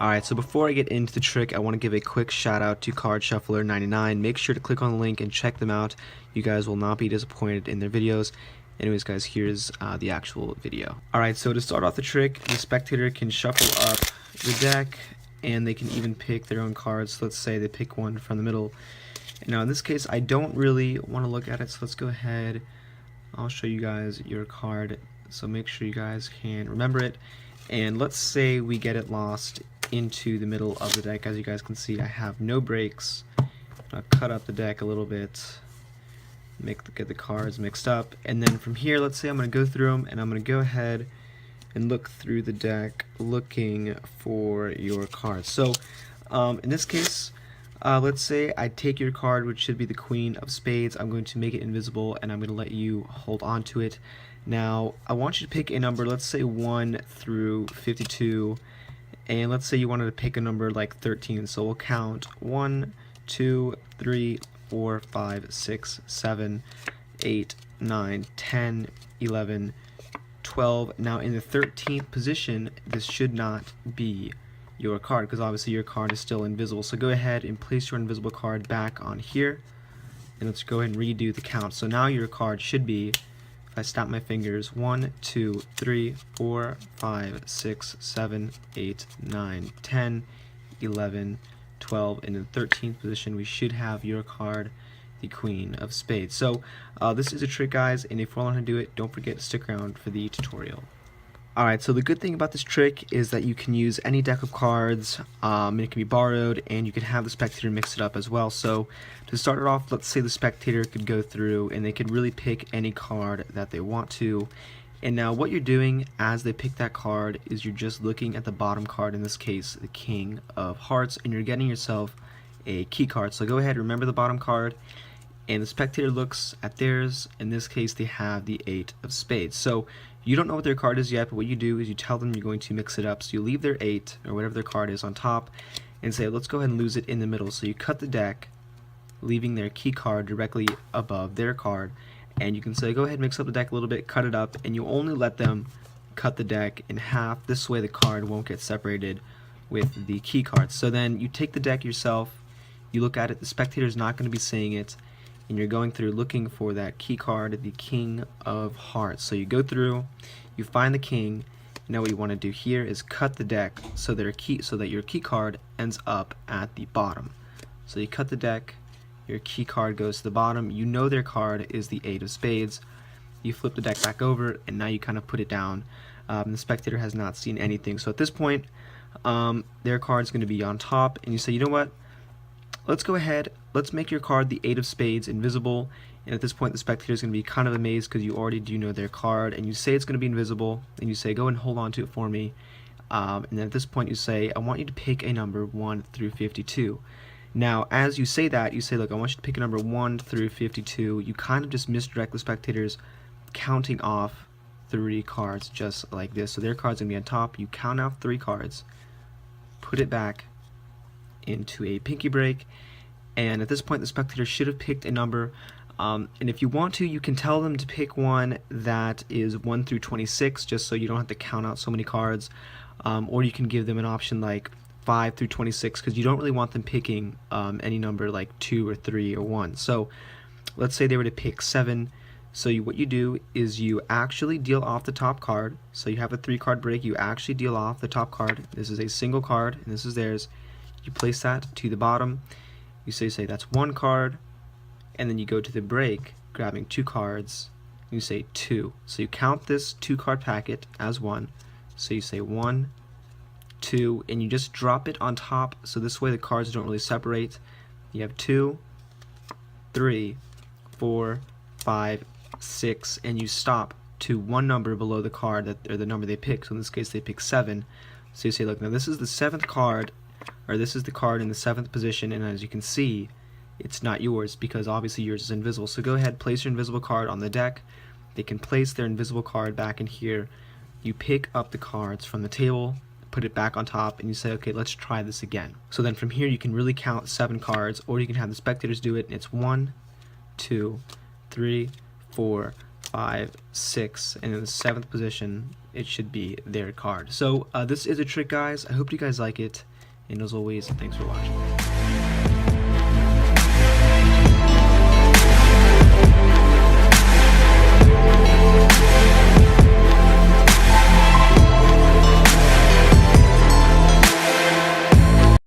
Alright, so before I get into the trick, I want to give a quick shout out to Card Shuffler 99. Make sure to click on the link and check them out. You guys will not be disappointed in their videos. Anyways guys, here's the actual video. Alright, so to start off the trick, the spectator can shuffle up the deck and they can even pick their own cards. So let's say they pick one from the middle. Now in this case, I don't really want to look at it, so let's go ahead. I'll show you guys your card, so make sure you guys can remember it. And let's say we get it lost into the middle of the deck. As you guys can see, I have no breaks. I'll cut up the deck a little bit, get the cards mixed up, and then from here, let's say I'm going to go through them, and I'm going to go ahead and look through the deck looking for your cards. So in this case, let's say I take your card, which should be the Queen of Spades. I'm going to make it invisible, and I'm going to let you hold on to it. Now, I want you to pick a number, let's say 1 through 52, and let's say you wanted to pick a number like 13, so we'll count 1, 2, 3, 4, 5, 6, 7, 8, 9, 10, 11, 12. Now in the 13th position, this should not be your card, because obviously your card is still invisible. So go ahead and place your invisible card back on here, and let's go ahead and redo the count. So now your card should be, if I snap my fingers, 1, 2, 3, 4, 5, 6, 7, 8, 9, 10, 11, 12. In the 13th position, we should have your card, the Queen of Spades. So this is a trick, guys, and if you want to do it, don't forget to stick around for the tutorial. Alright, so the good thing about this trick is that you can use any deck of cards, and it can be borrowed, and you can have the spectator mix it up as well. So to start it off, let's say the spectator could go through and they could really pick any card that they want to. And now what you're doing as they pick that card is you're just looking at the bottom card, in this case the King of Hearts, and you're getting yourself a key card. So go ahead, remember the bottom card, and the spectator looks at theirs. In this case, they have the 8 of Spades. So you don't know what their card is yet, but what you do is you tell them you're going to mix it up. So you leave their 8, or whatever their card is, on top, and say, let's go ahead and lose it in the middle. So you cut the deck, leaving their key card directly above their card, and you can say, go ahead and mix up the deck a little bit, cut it up, and you only let them cut the deck in half. This way the card won't get separated with the key card. So then you take the deck yourself, you look at it, the spectator's not going to be seeing it, and you're going through looking for that key card, the King of Hearts. So you go through, you find the king. Now what you want to do here is cut the deck so that your key card ends up at the bottom. So you cut the deck, your key card goes to the bottom. You know their card is the 8 of Spades. You flip the deck back over, and now you kind of put it down. The spectator has not seen anything. So at this point, their card is going to be on top, and you say, you know what? Let's go ahead, let's make your card, the 8 of Spades, invisible. And at this point, the spectator is going to be kind of amazed because you already do know their card, and you say it's going to be invisible, and you say, go and hold on to it for me. And then at this point, you say, I want you to pick a number 1 through 52. Now, as you say that, you say, look, I want you to pick a number 1 through 52. You kind of just misdirect the spectators, counting off 3 cards just like this. So their card's going to be on top. You count off 3 cards, put it back into a pinky break, and at this point the spectator should have picked a number, and if you want to, you can tell them to pick one that is 1 through 26, just so you don't have to count out so many cards, or you can give them an option like 5 through 26, because you don't really want them picking any number like 2 or 3 or 1. So let's say they were to pick 7. So what you do is you actually deal off the top card. So you have a 3-card break, you actually deal off the top card. This is a single card, and this is theirs. You place that to the bottom. You say that's 1 card, and then you go to the break, grabbing 2 cards. And you say 2. So you count this 2-card packet as 1. So you say 1, 2, and you just drop it on top. So this way the cards don't really separate. You have 2, 3, 4, 5, 6, and you stop to 1 number below the card or the number they pick. So in this case, they pick 7. So you say, look, now this is the 7th card, or this is the card in the 7th position, and as you can see, it's not yours because obviously yours is invisible. So go ahead, place your invisible card on the deck. They can place their invisible card back in here. You pick up the cards from the table, put it back on top, and you say, okay, let's try this again. So then from here you can really count 7 cards, or you can have the spectators do it, and it's 1, 2, 3, 4, 5, 6, and in the 7th position it should be their card. So this is a trick, guys. I hope you guys like it, and as always, thanks for watching.